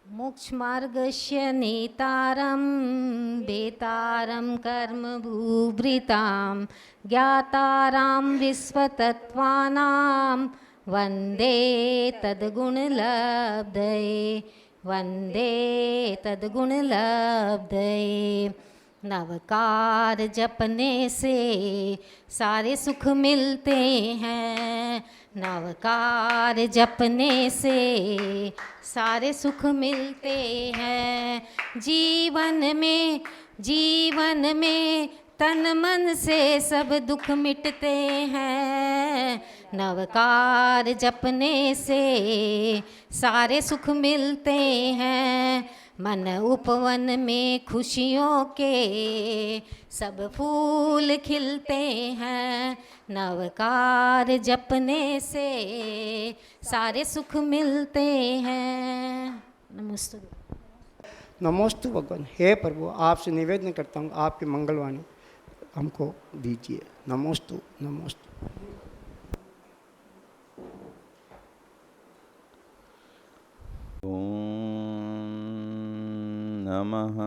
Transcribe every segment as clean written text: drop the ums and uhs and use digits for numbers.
मोक्षमार्गस्य नेतारं वेतारं कर्मभूभृतां ज्ञातारां विश्वतत्त्वानां वन्दे तद्गुणलब्धये वन्दे तद्गुणलब्धये। नवकार जपने से सारे सुख मिलते हैं, नवकार जपने से सारे सुख मिलते हैं। जीवन में तन मन से सब दुख मिटते हैं, नवकार जपने से सारे सुख मिलते हैं। मन उपवन में खुशियों के सब फूल खिलते हैं, नवकार जपने से सारे सुख मिलते हैं। नमस्ते। नमोस्तु भगवान। हे प्रभु, आपसे निवेदन करता हूँ, आपकी मंगलवाणी हमको दीजिए। नमोस्तु नमोस्तु। नमः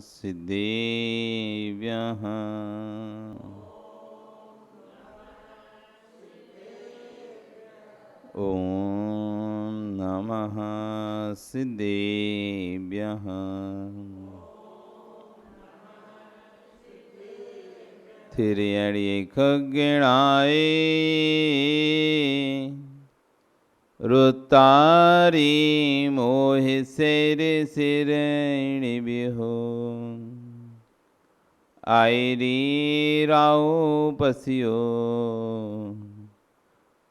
सिद्धेभ्यः। ॐ नमः सिद्धेभ्यः। थिर्यणि खगणाय रुतारी मोहि सिर सिरणिभ्यो आयरी राव पसियो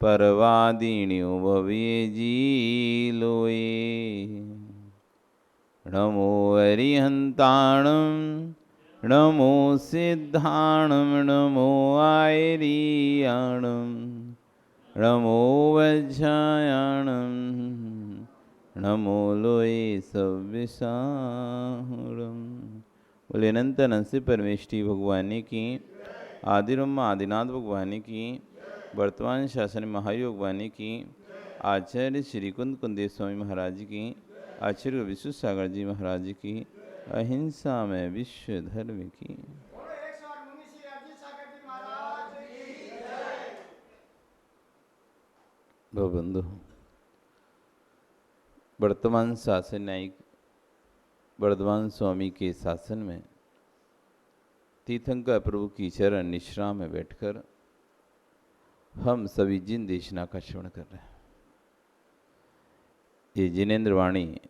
परवादिन्यो भव्ये जीलोए। नमो अरिहन्ताणं नमो सिद्धाणं नमो आयरियाणं नमो वज्रायणं नमो लोये सव्यसाहुरम्। बोले अनंत नंसी परमेष्टि भगवान की, आदिब्रह्म आदिनाथ भगवान की, वर्तमान शासन महायोग वाणी की, आचार्य श्री कुंद कुंदेव स्वामी महाराज की, आचार्य विश्व सागर जी महाराज की, अहिंसा में विश्व धर्म की। बंधु, वर्तमान शासन न्यायिक वर्धमान स्वामी के शासन में तीर्थंकर प्रभु की चरण निश्रा में बैठकर हम सभी जिन देशना का श्रवण कर रहे हैं। ये जिनेन्द्र वाणी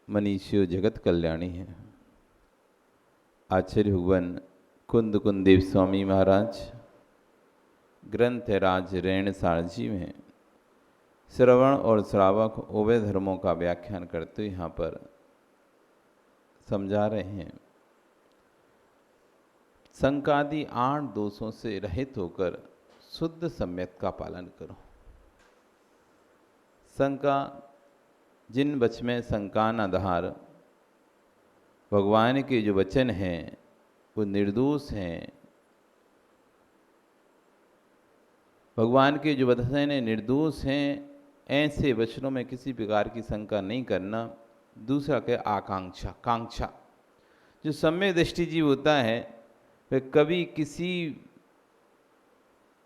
मनीषियो जगत कल्याणी है। आचार्य भगवान कुंद कुंदेव स्वामी महाराज ग्रंथ राज रेणसार जी में श्रवण और श्रावक उभय धर्मों का व्याख्यान करते हुए यहाँ पर समझा रहे हैं। संकादि 8 दोषों से रहित होकर शुद्ध सम्यक का पालन करो। शंका, जिन वच में शंका न धार, भगवान के जो वचन हैं वो निर्दोष हैं। भगवान के जो वचन हैं निर्दोष हैं, ऐसे वचनों में किसी प्रकार की शंका नहीं करना। दूसरा क्या, आकांक्षा, कांक्षा। जो सम्यक दृष्टि जीव होता है वह कभी किसी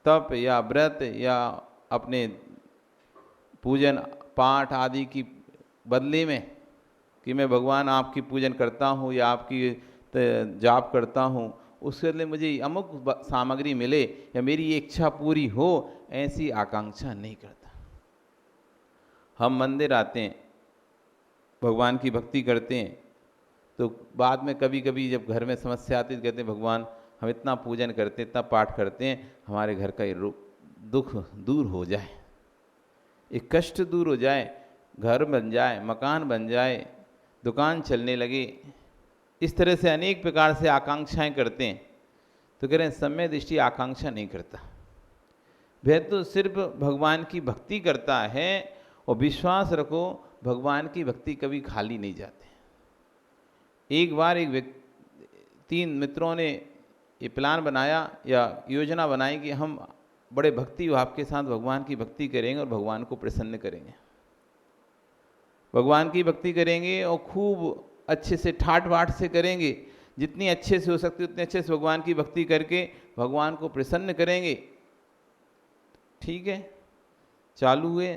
तप या व्रत या अपने पूजन पाठ आदि की बदले में कि मैं भगवान आपकी पूजन करता हूँ या आपकी जाप करता हूँ, उसके बदले मुझे अमुक सामग्री मिले या मेरी इच्छा पूरी हो, ऐसी आकांक्षा नहीं करता। हम मंदिर आते हैं, भगवान की भक्ति करते हैं, तो बाद में कभी कभी जब घर में समस्या आती है तो कहते हैं भगवान हम इतना पूजन करते हैं, इतना पाठ करते हैं, हमारे घर का ये दुख दूर हो जाए, एक कष्ट दूर हो जाए, घर बन जाए, मकान बन जाए, दुकान चलने लगे। इस तरह से अनेक प्रकार से आकांक्षाएं करते हैं। तो कह रहे हैं सम्यक दृष्टि आकांक्षा नहीं करता, वह तो सिर्फ भगवान की भक्ति करता है। और विश्वास रखो, भगवान की भक्ति कभी खाली नहीं जाते। एक बार 3 मित्रों ने ये प्लान बनाया या योजना बनाई कि हम बड़े भक्ति भाव के साथ भगवान की भक्ति करेंगे और भगवान को प्रसन्न करेंगे। भगवान की भक्ति करेंगे और खूब अच्छे से ठाट बाट से करेंगे, जितनी अच्छे से हो सकती उतने अच्छे से भगवान की भक्ति करके भगवान को प्रसन्न करेंगे। ठीक है, चालू हुए।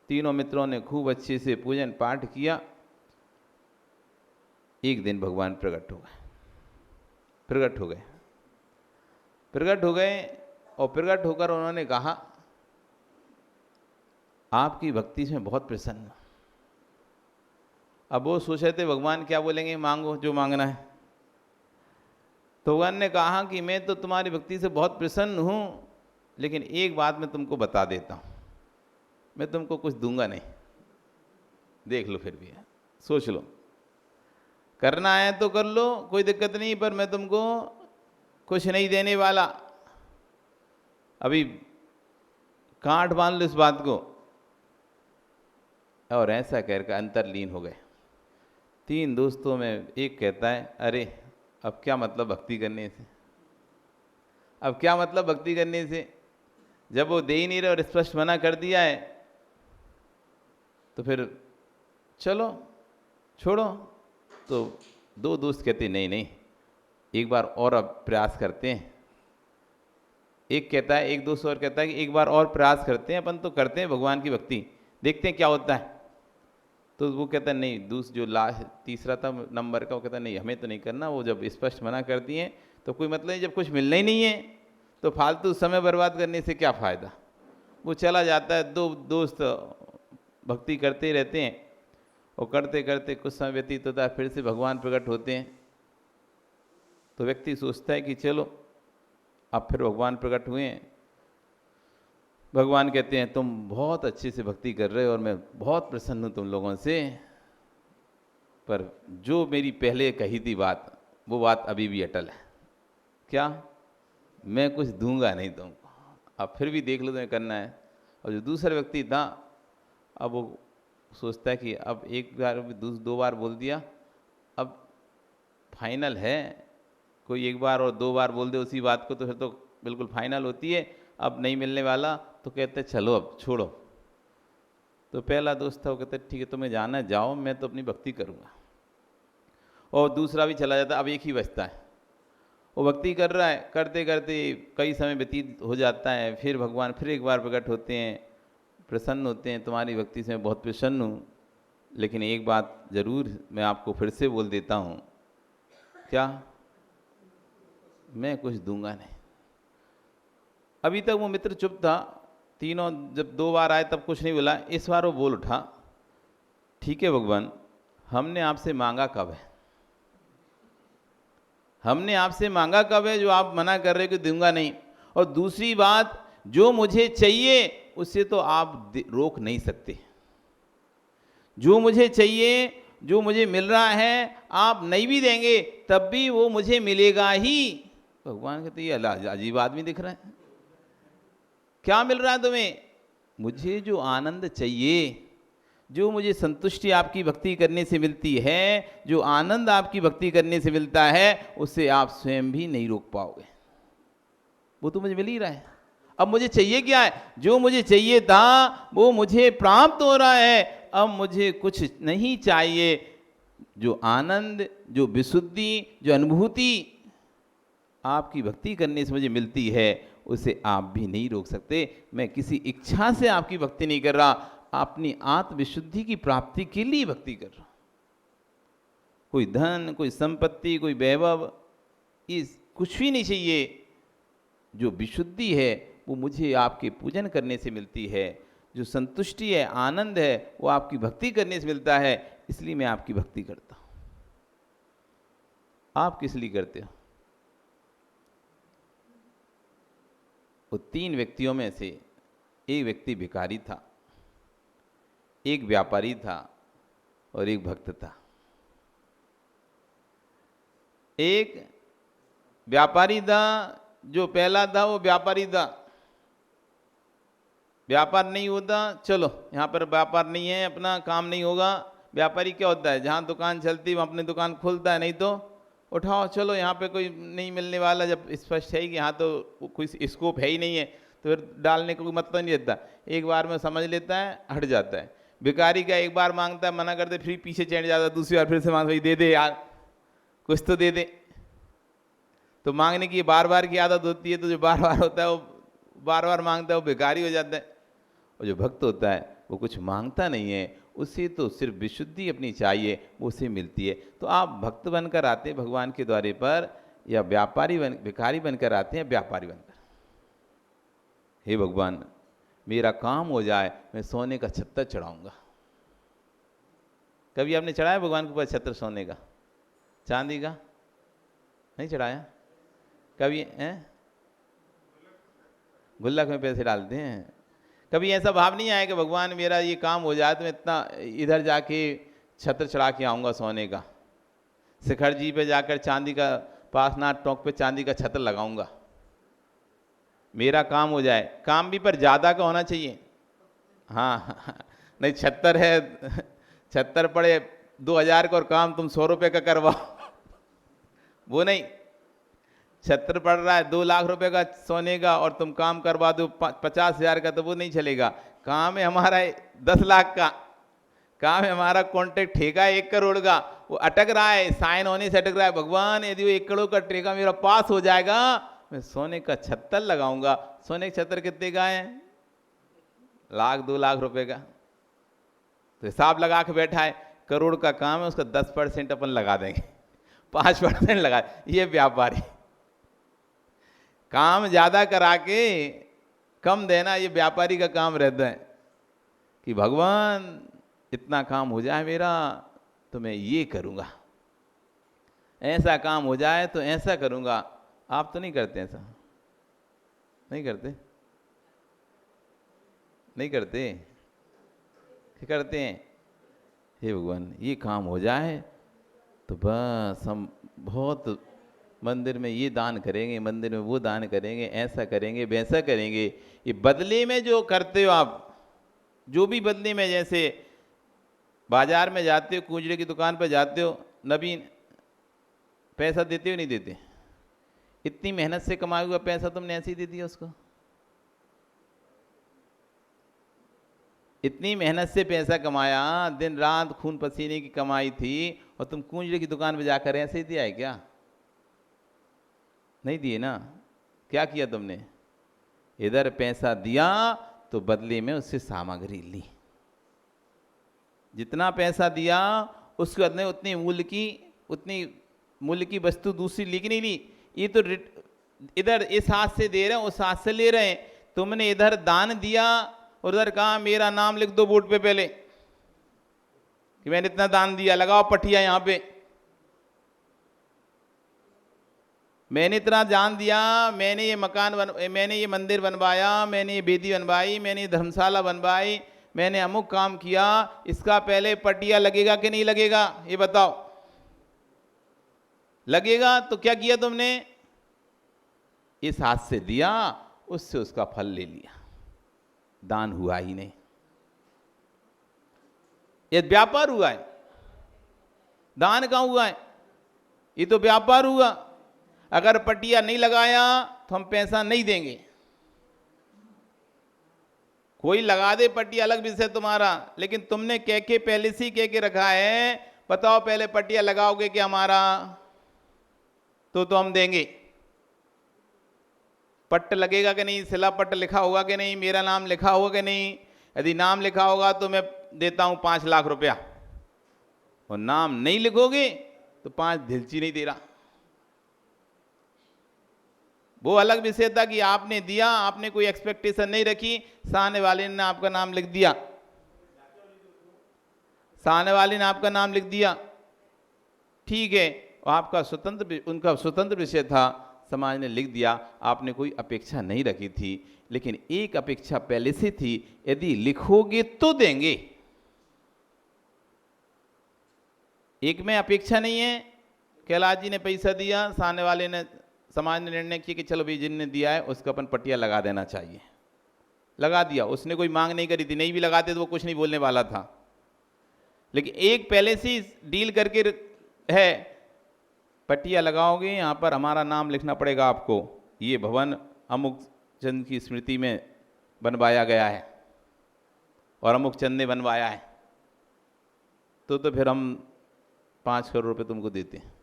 तीनों मित्रों ने खूब अच्छे से पूजन पाठ किया। एक दिन भगवान प्रकट हो गए, प्रकट हो गए, प्रकट हो गए और प्रकट होकर उन्होंने कहा, आपकी भक्ति से मैं बहुत प्रसन्न हूं। अब वो सोच रहे थे भगवान क्या बोलेंगे, मांगो जो मांगना है। तो भगवान ने कहा कि मैं तो तुम्हारी भक्ति से बहुत प्रसन्न हूं, लेकिन एक बात मैं तुमको बता देता हूं, मैं तुमको कुछ दूंगा नहीं। देख लो, फिर भी है, सोच लो, करना है तो कर लो, कोई दिक्कत नहीं, पर मैं तुमको कुछ नहीं देने वाला। अभी गांठ बांध लो इस बात को। और ऐसा कहकर अंतर्लीन हो गए। तीन दोस्तों में एक कहता है, अरे अब क्या मतलब भक्ति करने से, अब क्या मतलब भक्ति करने से, जब वो दे ही नहीं रहे और स्पष्ट मना कर दिया है तो फिर चलो छोड़ो। तो दो दोस्त कहते नहीं नहीं, एक बार और अब प्रयास करते हैं। एक कहता है, एक दोस्त और कहता है कि एक बार और प्रयास करते हैं, अपन तो करते हैं भगवान की भक्ति, देखते हैं क्या होता है। तो वो कहता है नहीं, दूसरा जो लास्ट तीसरा था नंबर का, वो कहता है नहीं हमें तो नहीं करना, वो जब स्पष्ट मना कर दिए तो कोई मतलब नहीं, जब कुछ मिलना ही नहीं है तो फालतू समय बर्बाद करने से क्या फ़ायदा। वो चला जाता है। दो दोस्त भक्ति करते ही रहते हैं और करते करते कुछ समय व्यतीत होता है, फिर से भगवान प्रकट होते हैं। तो व्यक्ति सोचता है कि चलो अब फिर भगवान प्रकट हुए हैं। भगवान कहते हैं तुम बहुत अच्छे से भक्ति कर रहे हो और मैं बहुत प्रसन्न हूँ तुम लोगों से, पर जो मेरी पहले कही थी बात, वो बात अभी भी अटल है। क्या? मैं कुछ दूंगा नहीं तुमको, अब फिर भी देख लो तुम्हें करना है। और जो दूसरा व्यक्ति था, अब वो सोचता है कि अब एक बार दो बार बोल दिया, अब फाइनल है। कोई एक बार और दो बार बोल दे उसी बात को तो फिर तो बिल्कुल फाइनल होती है, अब नहीं मिलने वाला। तो कहते चलो अब छोड़ो। तो पहला दोस्त था, वो कहते ठीक है तुम्हें जाना है जाओ, मैं तो अपनी भक्ति करूँगा। और दूसरा भी चला जाता, अब एक ही बचता है, वो भक्ति कर रहा है। करते करते कई समय व्यतीत हो जाता है, फिर भगवान फिर एक बार प्रकट होते हैं, प्रसन्न होते हैं, तुम्हारी भक्ति से मैं बहुत प्रसन्न हूँ, लेकिन एक बात ज़रूर मैं आपको फिर से बोल देता हूँ। क्या? मैं कुछ दूंगा नहीं। अभी तक वो मित्र चुप था, तीनों जब दो बार आए तब कुछ नहीं बोला। इस बार वो बोल उठा, ठीक है भगवान, हमने आपसे मांगा कब है, हमने आपसे मांगा कब है जो आप मना कर रहे हो कि दूंगा नहीं। और दूसरी बात, जो मुझे चाहिए उससे तो आप रोक नहीं सकते। जो मुझे चाहिए, जो मुझे मिल रहा है, आप नहीं भी देंगे तब भी वो मुझे मिलेगा ही। भगवान कहते ये अजीब आदमी दिख रहा है, क्या मिल रहा है तुम्हें? मुझे जो आनंद चाहिए, जो मुझे संतुष्टि आपकी भक्ति करने से मिलती है, जो आनंद आपकी भक्ति करने से मिलता है, उससे आप स्वयं भी नहीं रोक पाओगे। वो तो मुझे मिल ही रहा है। अब मुझे चाहिए क्या है? जो मुझे चाहिए था वो मुझे प्राप्त हो रहा है, अब मुझे कुछ नहीं चाहिए। जो आनंद, जो विशुद्धि, जो अनुभूति आपकी भक्ति करने से मुझे मिलती है, उसे आप भी नहीं रोक सकते। मैं किसी इच्छा से आपकी भक्ति नहीं कर रहा, अपनी आत्मविशुद्धि की प्राप्ति के लिए भक्ति कर रहा हूं। कोई धन, कोई संपत्ति, कोई वैभव, इस कुछ भी नहीं चाहिए। जो विशुद्धि है वो मुझे आपके पूजन करने से मिलती है। जो संतुष्टि है, आनंद है, वो आपकी भक्ति करने से मिलता है। इसलिए मैं आपकी भक्ति करता हूं। आप किस लिए करते हो? वो तीन व्यक्तियों में से एक व्यक्ति भिखारी था, एक व्यापारी था और एक भक्त था। एक व्यापारी था, जो पहला था वो व्यापारी था। व्यापार नहीं होता, चलो यहाँ पर व्यापार नहीं है, अपना काम नहीं होगा। व्यापारी क्या होता है? जहाँ दुकान चलती वहाँ अपनी दुकान खोलता है, नहीं तो उठाओ चलो, यहाँ पे कोई नहीं मिलने वाला। जब स्पष्ट है कि यहाँ तो कोई स्कोप है ही नहीं है, तो फिर डालने को कोई मतलब नहीं रहता। एक बार में समझ लेता है, हट जाता है। भिखारी का एक बार मांगता है, मना करते, फिर पीछे चढ़ जाता, दूसरी बार फिर से मांगता, भाई दे दे यार, कुछ तो दे दे। तो मांगने की बार बार की आदत होती है, तो जो बार बार होता है वो बार बार मांगता है, वो भिखारी हो जाता है। और जो भक्त होता है वो कुछ मांगता नहीं है, उसे तो सिर्फ विशुद्धि अपनी चाहिए, वो उसे मिलती है। तो आप भक्त बनकर आते हैं भगवान के द्वारे पर, या व्यापारी भिखारी बनकर आते हैं, व्यापारी बनकर। हे भगवान, मेरा काम हो जाए, मैं सोने का छत्तर चढ़ाऊंगा। कभी आपने चढ़ाया भगवान के ऊपर छत्र सोने का, चांदी का? नहीं चढ़ाया कभी? गुल्लक में पैसे डालते हैं। कभी ऐसा भाव नहीं आया कि भगवान मेरा ये काम हो जाए तो मैं इतना इधर जाके छत्र चढ़ा के आऊँगा सोने का, शिखर जी पे जाकर चांदी का, पासनाथ टोंक पे चांदी का छत्र लगाऊंगा, मेरा काम हो जाए। काम भी पर ज़्यादा का होना चाहिए। हाँ नहीं, छत्तर है, छत्तर पड़े 2000 का और काम तुम 100 रुपये का करवाओ, वो नहीं। छत्तर पड़ रहा है 2 लाख रुपए का सोने का और तुम काम करवा दो 50,000 का, तो वो नहीं चलेगा। काम है हमारा 10 लाख का, काम है हमारा कॉन्ट्रैक्ट, ठेका 1 करोड़ का, वो अटक रहा है, साइन होने से अटक रहा है। भगवान यदि वो 1 करोड़ का ठेका मेरा पास हो जाएगा, मैं सोने का छत्तर लगाऊंगा। सोने का छत्तर कितने का है? 1-2 लाख रुपए का। तो हिसाब लगा के बैठा है, करोड़ का काम है, उसका 10% अपन लगा देंगे, 5% लगा। ये व्यापारी काम ज्यादा करा के कम देना, ये व्यापारी का काम रहता है कि भगवान इतना काम हो जाए मेरा तो मैं ये करूँगा, ऐसा काम हो जाए तो ऐसा करूँगा। आप तो नहीं करते ऐसा? नहीं करते? नहीं करते? क्या करते हैं? हे भगवान ये काम हो जाए तो बस हम बहुत मंदिर में ये दान करेंगे, मंदिर में वो दान करेंगे, ऐसा करेंगे, वैसा करेंगे। ये बदले में जो करते हो आप, जो भी बदले में, जैसे बाजार में जाते हो, कूजड़े की दुकान पर जाते हो, नवीन पैसा देते हो नहीं देते? इतनी मेहनत से कमाया हुआ पैसा तुमने ऐसे ही दे दिया उसको? इतनी मेहनत से पैसा कमाया, दिन रात खून पसीने की कमाई थी, और तुम कूजड़े की दुकान पर जाकर ऐसे ही दिया है क्या? नहीं दिए ना। क्या किया तुमने? इधर पैसा दिया तो बदले में उससे सामग्री ली, जितना पैसा दिया उसके बदले उतनी मूल्य की वस्तु दूसरी ली कि नहीं ली? ये तो इधर इस हाथ से दे रहे हैं, उस हाथ से ले रहे हैं। तुमने इधर दान दिया और उधर कहा मेरा नाम लिख दो बोर्ड पे पहले कि मैंने इतना दान दिया, लगाओ पट्टिया यहाँ पे, मैंने इतना दान दिया, मैंने ये मकान मैंने ये मंदिर बनवाया, मैंने ये बेदी बनवाई, मैंने ये धर्मशाला बनवाई, मैंने अमुक काम किया, इसका पहले पट्टिया लगेगा कि नहीं लगेगा? ये बताओ। लगेगा तो क्या किया तुमने? इस हाथ से दिया, उससे उसका फल ले लिया, दान हुआ ही नहीं। ये व्यापार हुआ है, दान कहां हुआ है? ये तो व्यापार हुआ। अगर पट्टिया नहीं लगाया तो हम पैसा नहीं देंगे। कोई लगा दे पट्टिया अलग विषय तुम्हारा, लेकिन तुमने कह के पहले से ही कह के रखा है, बताओ पहले पट्टिया लगाओगे कि हमारा, तो हम देंगे। पट्ट लगेगा कि नहीं, शिला पट्ट लिखा होगा कि नहीं, मेरा नाम लिखा होगा कि नहीं? यदि नाम लिखा होगा तो मैं देता हूं 5 लाख रुपया, और नाम नहीं लिखोगे तो 5 ढिलची नहीं दे रहा। वो अलग विषय था कि आपने दिया, आपने कोई एक्सपेक्टेशन नहीं रखी, सामने वाले ने आपका नाम लिख दिया, सामने वाले ने आपका नाम लिख दिया, ठीक है, आपका उनका स्वतंत्र विषय था, समाज ने लिख दिया, आपने कोई अपेक्षा नहीं रखी थी। लेकिन एक अपेक्षा पहले से थी, यदि लिखोगे तो देंगे। एक में अपेक्षा नहीं है, कैलाश जी ने पैसा दिया, सामने वाले ने, समाज ने निर्णय किया कि चलो भाई जिनने दिया है उसका अपन पट्टिया लगा देना चाहिए, लगा दिया। उसने कोई मांग नहीं करी थी, नहीं भी लगाते तो वो कुछ नहीं बोलने वाला था। लेकिन एक पहले से डील करके है, पट्टिया लगाओगे, यहाँ पर हमारा नाम लिखना पड़ेगा आपको, ये भवन अमुक चंद की स्मृति में बनवाया गया है और अमुक चंद ने बनवाया है। तो फिर हम 5 करोड़ रुपए तुमको देते हैं।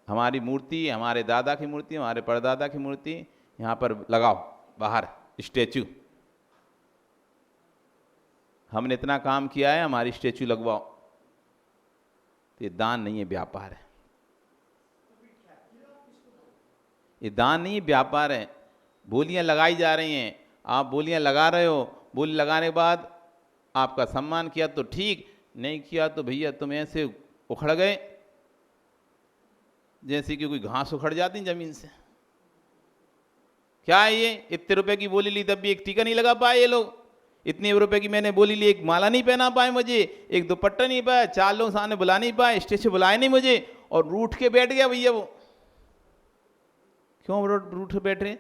हमारी मूर्ति, हमारे दादा की मूर्ति, हमारे परदादा की मूर्ति यहाँ पर लगाओ बाहर स्टैचू, हमने इतना काम किया है, हमारी स्टैचू लगवाओ। तो ये दान नहीं है, व्यापार है। ये दान नहीं है, व्यापार है। बोलियां लगाई जा रही हैं, आप बोलियां लगा रहे हो, बोली लगाने के बाद आपका सम्मान किया तो ठीक, नहीं किया तो भैया तुम ऐसे उखड़ गए जैसे कि कोई घास उखड़ जाती जमीन से। क्या है ये, इतने रुपए की बोली ली तब भी एक टीका नहीं लगा पाए ये लोग। इतने रुपए की मैंने बोली ली, एक माला नहीं पहना पाए मुझे, एक दुपट्टा नहीं पाया, 4 लोग सामने बुला नहीं पाए, स्टेज पे बुलाए नहीं मुझे, और रूठ के बैठ गया भैया वो। क्यों रूठ के बैठ रहे?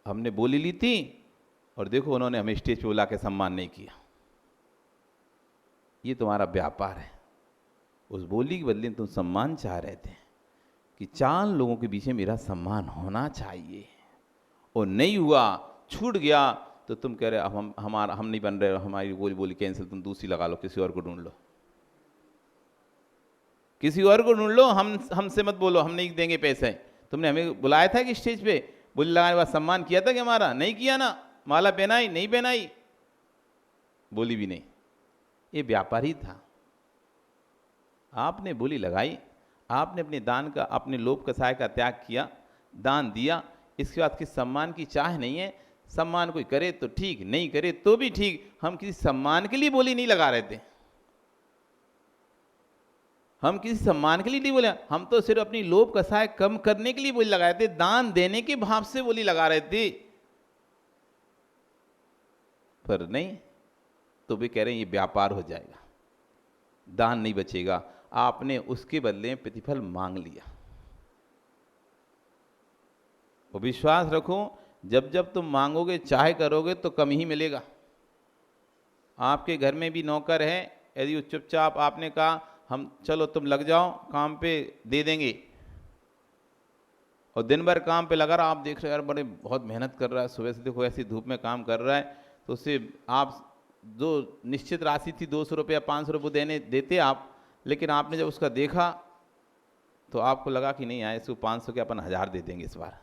हमने बोली ली थी और देखो उन्होंने हमें स्टेज पे बुला के सम्मान नहीं किया। ये तुम्हारा व्यापार है। उस बोली के बदले तुम सम्मान चाह रहे थे कि 4 लोगों के बीच में मेरा सम्मान होना चाहिए, और नहीं हुआ, छूट गया, तो तुम कह रहे हम नहीं बन रहे, हमारी बोली कैंसिल, तुम दूसरी लगा लो, किसी और को ढूंढ लो, किसी और को ढूंढ लो, हमसे मत बोलो हम नहीं देंगे पैसे। तुमने हमें बुलाया था कि स्टेज पे बोली लगाने के बाद सम्मान किया था कि हमारा? नहीं किया ना। माला पहनाई नहीं पहनाई, बोली भी नहीं। ये व्यापार ही था। आपने बोली लगाई, आपने अपने दान का, अपने लोभ कसाय का त्याग किया, दान दिया, इसके बाद किस सम्मान की चाह नहीं है। सम्मान कोई करे तो ठीक, नहीं करे तो भी ठीक। हम किसी सम्मान के लिए बोली नहीं लगा रहे थे, हम किसी सम्मान के लिए नहीं बोले, हम तो सिर्फ अपनी लोभ कसाय कम करने के लिए बोली लगाए थे, दान देने के भाव से बोली लगा रहे थे। पर नहीं, तो भी कह रहे हैं ये व्यापार हो जाएगा, दान नहीं बचेगा। आपने उसके बदले में प्रतिफल मांग लिया। वो विश्वास रखो, जब जब तुम मांगोगे, चाहे करोगे तो कम ही मिलेगा। आपके घर में भी नौकर है, यदि वो चुपचाप आपने कहा हम चलो तुम लग जाओ काम पे, दे देंगे, और दिन भर काम पे लगा रहा, आप देख रहे हो यार बड़े बहुत मेहनत कर रहा है, सुबह से देखो ऐसी धूप में काम कर रहा है, तो उससे आप जो निश्चित राशि थी 200 रुपये 500 रुपये देते आप, लेकिन आपने जब उसका देखा तो आपको लगा कि नहीं आए, इसको 500 के अपन 1000 दे देंगे इस बार,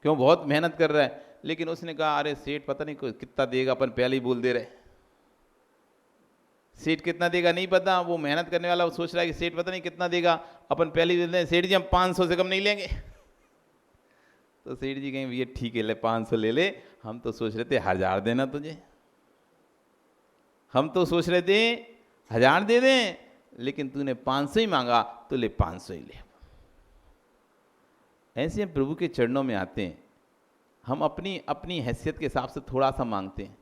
क्यों बहुत मेहनत कर रहा है। लेकिन उसने कहा अरे सेठ पता नहीं कितना देगा, अपन पहले ही बोल दे रहे, सेठ कितना देगा नहीं पता, वो मेहनत करने वाला वो सोच रहा है कि सेठ पता नहीं कितना देगा, अपन पहले ही बोल दें सेठ जी हम 500 से कम नहीं लेंगे। तो सेठ जी कहें भैया ठीक है ले 500 ले ले, हम तो सोच रहे थे 1000 देना तुझे, हम तो सोच रहे थे 1000 दे दें, लेकिन तूने 500 ही मांगा तो ले 500 ही ले। ऐसे हम प्रभु के चरणों में आते हैं, हम अपनी अपनी हैसियत के हिसाब से थोड़ा सा मांगते हैं,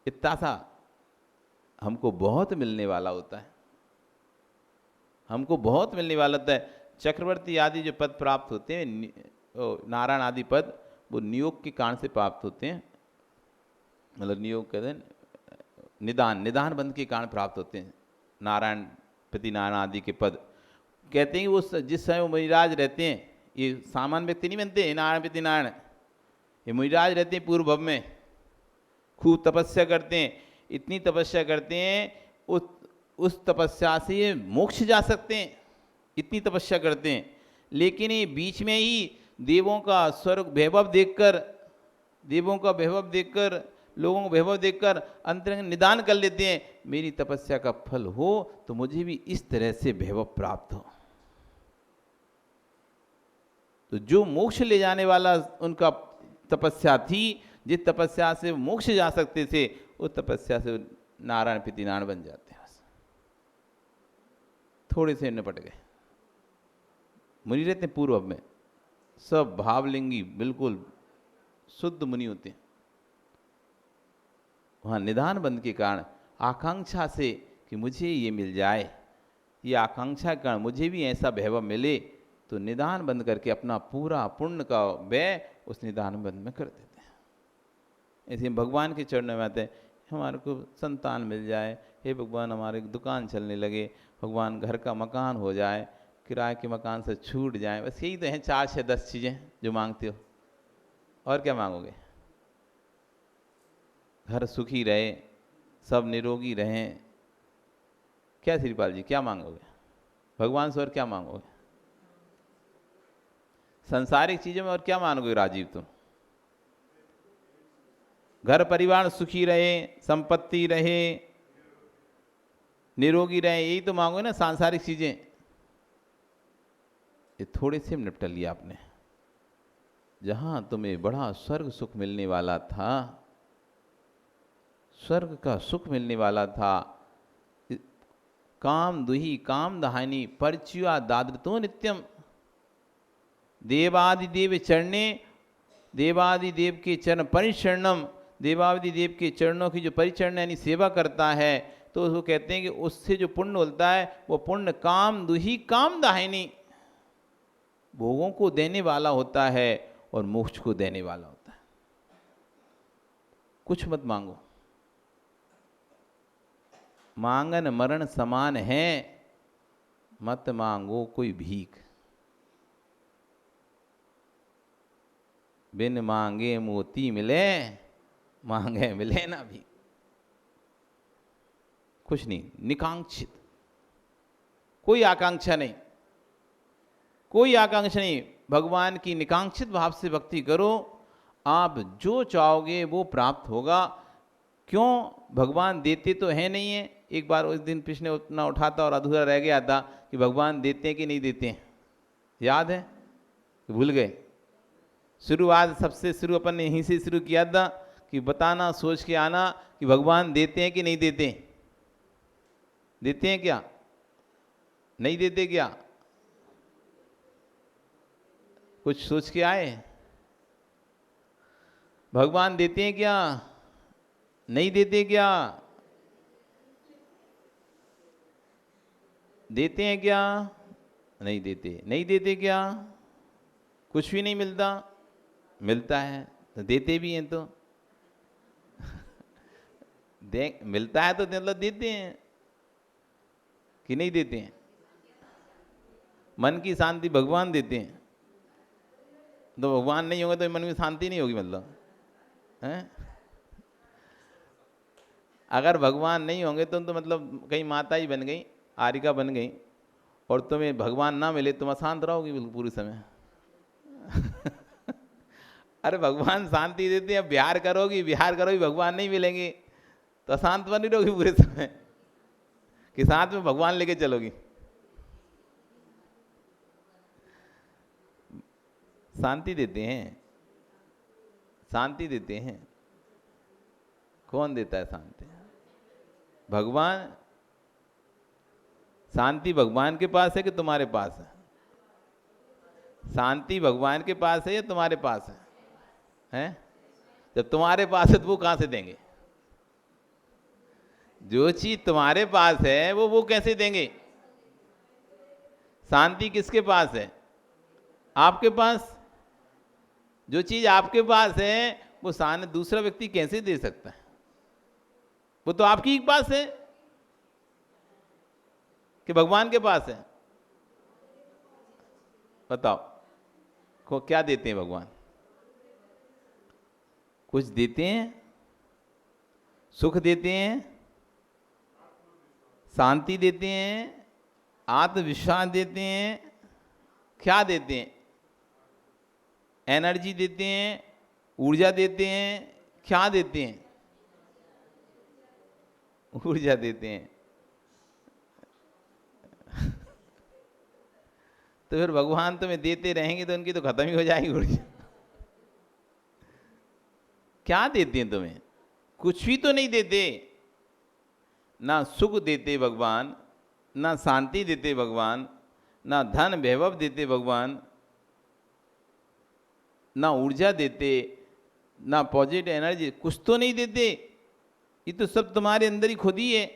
इतना सा हमको बहुत मिलने वाला होता है, हमको बहुत मिलने वाला होता है। चक्रवर्ती आदि जो पद प्राप्त होते हैं, नारायण आदि पद, वो नियोग के कारण से प्राप्त होते हैं, मतलब नियोग कहते हैं निदान बंध के कारण प्राप्त होते हैं। नारायण पति नारायण आदि के पद कहते हैं कि वो जिस समय वो मुनिराज रहते हैं, ये सामान्य व्यक्ति नहीं बनते, नारायण पति नारायण, ये मुनिराज रहते हैं पूर्व भव में, खूब तपस्या करते हैं, इतनी तपस्या करते हैं उस तपस्या से ये मोक्ष जा सकते हैं, इतनी तपस्या करते हैं। लेकिन ये बीच में ही देवों का स्वर्ग वैभव देखकर, देवों का वैभव देखकर, लोगों को वैभव देखकर अंतरंग निदान कर लेते हैं, मेरी तपस्या का फल हो तो मुझे भी इस तरह से वैभव प्राप्त हो। तो जो मोक्ष ले जाने वाला उनका तपस्या थी, जिस तपस्या से मोक्ष जा सकते थे, उस तपस्या से नारायण पति नारायण बन जाते हैं। बस थोड़े से निपट गए। मुनि रहते हैं पूर्व में, सब भावलिंगी बिल्कुल शुद्ध मुनि होते हैं। वहाँ निदान बंध के कारण आकांक्षा से कि मुझे ये मिल जाए, ये आकांक्षा के कारण मुझे भी ऐसा वैभव मिले, तो निदान बंद करके अपना पूरा पुण्य का व्यय उस निदान बंद में कर देते हैं। ऐसे भगवान के चरणों में आते हैं, हमारे को संतान मिल जाए, हे भगवान हमारे दुकान चलने लगे, भगवान घर का मकान हो जाए, किराए के मकान से छूट जाए, बस यही तो हैं 4 6 10 चीज़ें जो मांगते हो। और क्या मांगोगे? घर सुखी रहे, सब निरोगी रहें। क्या श्रीपाल जी, क्या मांगोगे? भगवान से और क्या मांगोगे? संसारिक चीजों में और क्या मांगोगे राजीव तुम? घर परिवार सुखी रहे, संपत्ति रहे, निरोगी रहे, यही तो मांगोगे ना सांसारिक चीजें। ये थोड़े से निपटा लिया आपने। जहां तुम्हें बड़ा स्वर्ग सुख मिलने वाला था, स्वर्ग का सुख मिलने वाला था, काम दुही काम दहानी परच्युआ दादृतो नित्यम, देवादिदेव चरणे, देवादिदेव के चरण परिचरणम, देवादिदेव के चरणों की जो परिचरण यानी सेवा करता है, तो उसको कहते हैं कि उससे जो पुण्य होता है वो पुण्य काम दुही काम दाहिनी, भोगों को देने वाला होता है और मोक्ष को देने वाला होता है। कुछ मत मांगो, मांगन मरण समान है, मत मांगो कोई भीख। बिन मांगे मोती मिले, मांगे मिले ना भी। कुछ नहीं, निकांक्षित, कोई आकांक्षा नहीं, कोई आकांक्षा नहीं। भगवान की निकांक्षित भाव से भक्ति करो, आप जो चाहोगे वो प्राप्त होगा। क्यों? भगवान देते तो है नहीं है। एक बार उस दिन पिछले उतना उठाता और अधूरा रह गया था कि भगवान देते हैं कि नहीं देते हैं, याद है? भूल गए? शुरुआत सबसे शुरू अपन ने यहीं से शुरू किया था कि बताना, सोच के आना कि भगवान देते हैं कि नहीं देते। देते हैं क्या? नहीं देते क्या? कुछ सोच के आए? भगवान देते हैं क्या? नहीं देते क्या? देते हैं क्या? नहीं देते। नहीं देते क्या? कुछ भी नहीं मिलता? मिलता है तो देते भी हैं। तो मिलता है तो मतलब देते हैं कि नहीं देते हैं? मन की शांति भगवान देते हैं। तो भगवान नहीं होगा तो मन में शांति नहीं होगी, मतलब हैं? अगर भगवान नहीं होंगे तुम तो मतलब कहीं माता ही बन गई, आरिका बन गई, और तुम्हें भगवान ना मिले तुम अशांत रहोगी बिल्कुल पूरे समय। अरे भगवान शांति देते हैं, बिहार करोगी भगवान नहीं मिलेंगे तो अशांत बनी रहोगी पूरे समय, कि साथ में भगवान लेके चलोगी। शांति देते हैं, शांति देते हैं। कौन देता है शांति? भगवान। शांति भगवान के पास है कि तुम्हारे पास है? शांति भगवान के पास है या तुम्हारे पास है? हैं? जब तुम्हारे पास है तो वो कहां से देंगे? जो चीज तुम्हारे पास है वो कैसे देंगे? शांति किसके पास है? आपके पास। जो चीज आपके पास है वो दूसरा व्यक्ति कैसे दे सकता है? वो तो आपके ही पास है कि भगवान के पास है? बताओ को क्या देते हैं भगवान? कुछ देते हैं, सुख देते हैं, शांति देते हैं, आत्मविश्वास देते हैं। क्या देते हैं? एनर्जी देते हैं, ऊर्जा देते हैं। क्या देते हैं? ऊर्जा देते हैं। तो फिर भगवान तुम्हें देते रहेंगे तो उनकी तो खत्म ही हो जाएगी ऊर्जा। क्या देते हैं तुम्हें? कुछ भी तो नहीं देते। ना सुख देते भगवान, ना शांति देते भगवान, ना धन वैभव देते भगवान, ना ऊर्जा देते, ना पॉजिटिव एनर्जी, कुछ तो नहीं देते। ये तो सब तुम्हारे अंदर ही खुद ही है।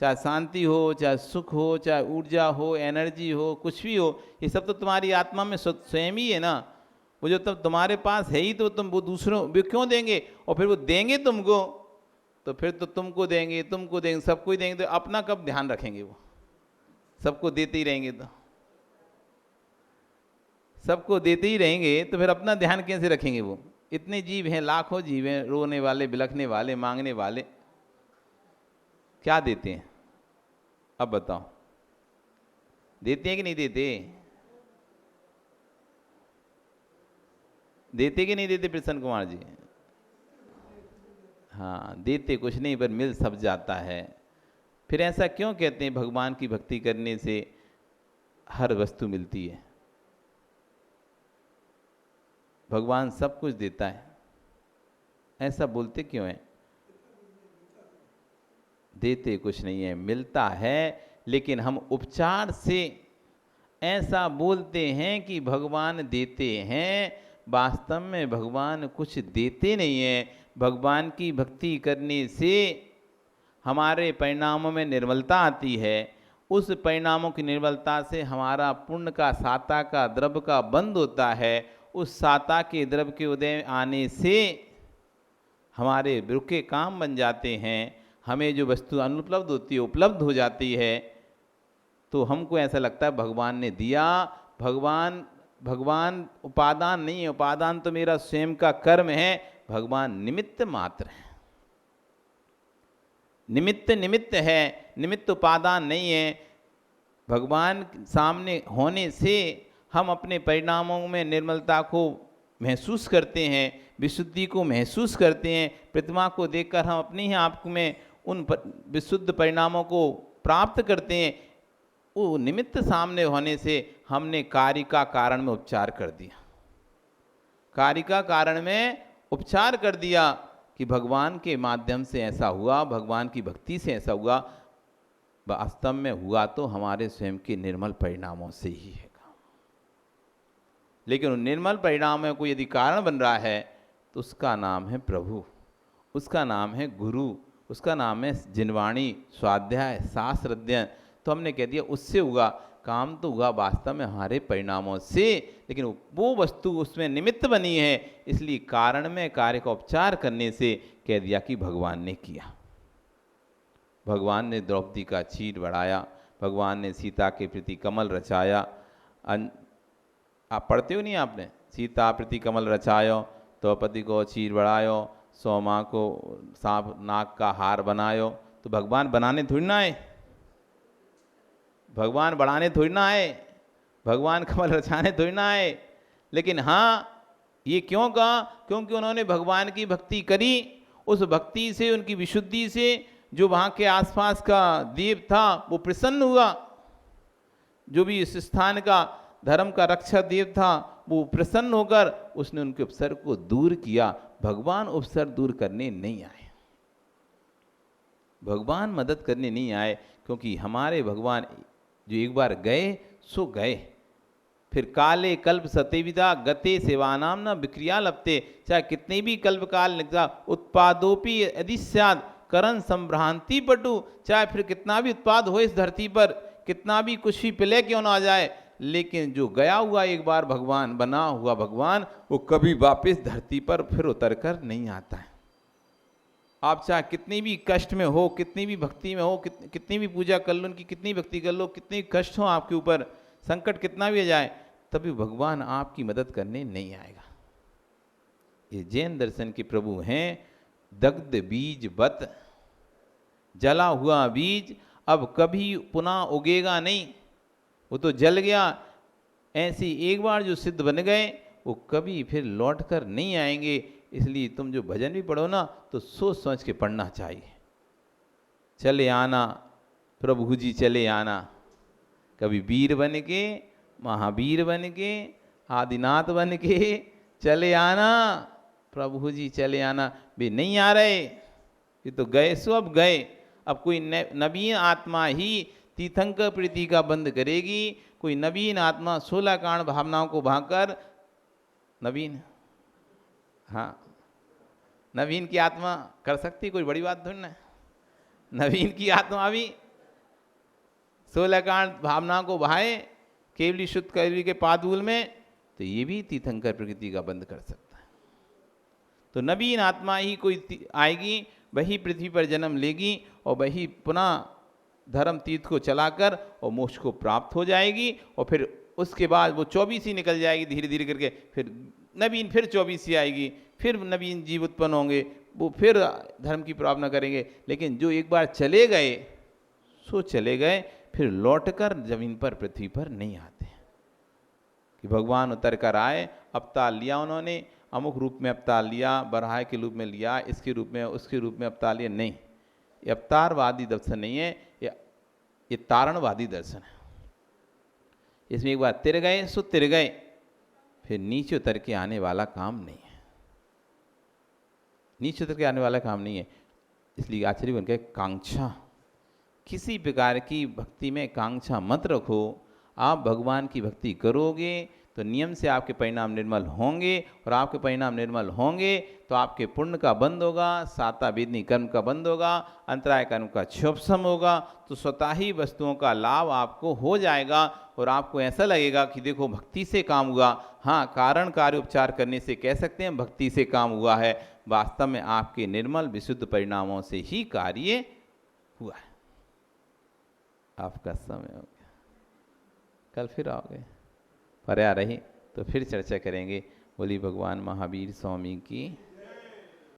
चाहे शांति हो, चाहे सुख हो, चाहे ऊर्जा हो, एनर्जी हो, कुछ भी हो, ये सब तो तुम्हारी आत्मा में स्वयं ही है ना। वो जो तुम्हारे पास है ही तो तुम वो दूसरों वो क्यों देंगे? और फिर वो देंगे तुमको तो फिर तो तुमको देंगे, सबको ही देंगे, तो अपना कब ध्यान रखेंगे? वो सबको देते ही रहेंगे तो सबको देते ही रहेंगे तो फिर अपना ध्यान कैसे रखेंगे? वो इतने जीव हैं, लाखों जीव हैं, रोने वाले, बिलखने वाले, मांगने वाले, क्या देते हैं? अब बताओ, देते हैं कि नहीं देते? देते कि नहीं देते प्रसन्न कुमार जी? हाँ, देते कुछ नहीं पर मिल सब जाता है। फिर ऐसा क्यों कहते हैं भगवान की भक्ति करने से हर वस्तु मिलती है? भगवान सब कुछ देता है, ऐसा बोलते क्यों है? देते कुछ नहीं है, मिलता है, लेकिन हम उपचार से ऐसा बोलते हैं कि भगवान देते हैं। वास्तव में भगवान कुछ देते नहीं है। भगवान की भक्ति करने से हमारे परिणामों में निर्मलता आती है। उस परिणामों की निर्मलता से हमारा पुण्य का, साता का, द्रव्य का बंद होता है। उस साता के द्रव्य के उदय आने से हमारे रुके काम बन जाते हैं। हमें जो वस्तु अनुपलब्ध होती है उपलब्ध हो जाती है। तो हमको ऐसा लगता है भगवान ने दिया। भगवान उपादान नहीं है, उपादान तो मेरा स्वयं का कर्म है। भगवान निमित्त मात्र है, निमित्त है, निमित्त उपादान नहीं है। भगवान सामने होने से हम अपने परिणामों में निर्मलता को महसूस करते हैं, विशुद्धि को महसूस करते हैं। प्रतिमा को देखकर हम अपने ही आप में उन विशुद्ध परिणामों को प्राप्त करते हैं। वो निमित्त सामने होने से हमने कार्य का कारण में उपचार कर दिया, कार्य का कारण में उपचार कर दिया कि भगवान के माध्यम से ऐसा हुआ, भगवान की भक्ति से ऐसा हुआ। वास्तव में हुआ तो हमारे स्वयं के निर्मल परिणामों से ही है। लेकिन उन निर्मल परिणामों को यदि कारण बन रहा है तो उसका नाम है प्रभु, उसका नाम है गुरु, उसका नाम है जिनवाणी, स्वाध्याय, शास्त्र अध्ययन। तो हमने कह दिया उससे हुआ काम, तो हुआ वास्तव में हमारे परिणामों से, लेकिन वो वस्तु उसमें निमित्त बनी है। इसलिए कारण में कार्य का उपचार करने से कह दिया कि भगवान ने किया। भगवान ने द्रौपदी का चीर बढ़ाया, भगवान ने सीता के प्रति कमल रचाया। आप पढ़ते हो नहीं आपने? सीता प्रति कमल रचायो, द्रौपदी को चीर बढ़ायो, सोमा को सांप नाक का हार बनायो। तो भगवान बनाने थोड़ी ना आए, भगवान बढ़ाने थोड़ी ना आए, भगवान कमल रचाने थोड़ी ना आए। लेकिन हाँ, ये क्यों कहा? क्योंकि उन्होंने भगवान की भक्ति करी। उस भक्ति से, उनकी विशुद्धि से जो वहाँ के आसपास का देव था वो प्रसन्न हुआ। जो भी इस स्थान का धर्म का रक्षक देव था वो प्रसन्न होकर उसने उनके उपसर्ग को दूर किया। भगवान उपसर्ग दूर करने नहीं आए, भगवान मदद करने नहीं आए, क्योंकि हमारे भगवान जो एक बार गए सो गए। फिर काले कल्प सतेविदा गते सेवानाम न विक्रिया लपते। चाहे कितने भी कल्पकाल निकला, उत्पादोपि यदि स्याद करण संभ्रांति पटु। चाहे फिर कितना भी उत्पाद हो इस धरती पर, कितना भी कुछ भी प्रलय क्यों ना आ जाए, लेकिन जो गया हुआ एक बार भगवान, बना हुआ भगवान, वो कभी वापस धरती पर फिर उतर कर नहीं आता है। आप चाहे कितनी भी कष्ट में हो, कितनी भी भक्ति में हो, कितनी भी पूजा कर लो, उनकी कितनी भक्ति कर लो, कितने कष्ट हो आपके ऊपर, संकट कितना भी आ जाए, तभी भगवान आपकी मदद करने नहीं आएगा। ये जैन दर्शन के प्रभु हैं। दग्ध बीज बत, जला हुआ बीज अब कभी पुनः उगेगा नहीं, वो तो जल गया। ऐसे एक बार जो सिद्ध बन गए वो कभी फिर लौट कर नहीं आएंगे। इसलिए तुम जो भजन भी पढ़ो ना तो सोच समझ के पढ़ना चाहिए। चले आना प्रभु जी, चले आना, कभी वीर बन के, महावीर बन के, आदिनाथ बन के चले आना। प्रभु जी चले आना। वे नहीं आ रहे, ये तो गए सो अब गए। अब कोई नवीन आत्मा ही तीर्थंकर प्रीति का बंद करेगी। कोई नवीन आत्मा 16 कांड भावनाओं को भाकर नवीन, हाँ, नवीन की आत्मा कर सकती, कोई बड़ी बात थोड़ी ना। नवीन की आत्मा भी 16 कांड भावनाओं को बहाए केवली शुद्ध केवली के पादूल में, तो ये भी तीर्थंकर प्रकृति का बंद कर सकता है। तो नवीन आत्मा ही कोई आएगी, वही पृथ्वी पर जन्म लेगी और वही पुनः धर्म तीर्थ को चलाकर और मोक्ष को प्राप्त हो जाएगी। और फिर उसके बाद वो 24 ही निकल जाएगी धीरे धीरे करके। फिर नवीन फिर 24 ही आएगी, फिर नवीन जीव उत्पन्न होंगे, वो फिर धर्म की प्रार्थना करेंगे। लेकिन जो एक बार चले गए सो चले गए, फिर लौटकर जमीन पर पृथ्वी पर नहीं आते। कि भगवान उतर कर आए, अवतार लिया उन्होंने, अमुक रूप में अवतार लिया, बराह के रूप में लिया, इसके रूप में उसके रूप में अवतार लिया, नहीं। ये अवतारवादी दर्शन नहीं है, ये तारणवादी दर्शन है। इसमें एक बार तिर गए सो तिर गए, फिर नीचे उतर के आने वाला काम नहीं है, नीचे उतर के आने वाला काम नहीं है। इसलिए आचार्य बन के कांक्षा, किसी प्रकार की भक्ति में कांक्षा मत रखो। आप भगवान की भक्ति करोगे तो नियम से आपके परिणाम निर्मल होंगे, और आपके परिणाम निर्मल होंगे तो आपके पुण्य का बंद होगा, साता वेदनी कर्म का बंद होगा, अंतराय कर्म का क्षोभसम होगा, तो स्वतः ही वस्तुओं का लाभ आपको हो जाएगा। और आपको ऐसा लगेगा कि देखो भक्ति से काम हुआ। हाँ, कारण कार्य उपचार करने से कह सकते हैं भक्ति से काम हुआ है, वास्तव में आपके निर्मल विशुद्ध परिणामों से ही कार्य हुआ है। आपका समय हो गया, कल फिर आओगे, पर आ रही तो फिर चर्चा करेंगे। बोली भगवान महावीर स्वामी की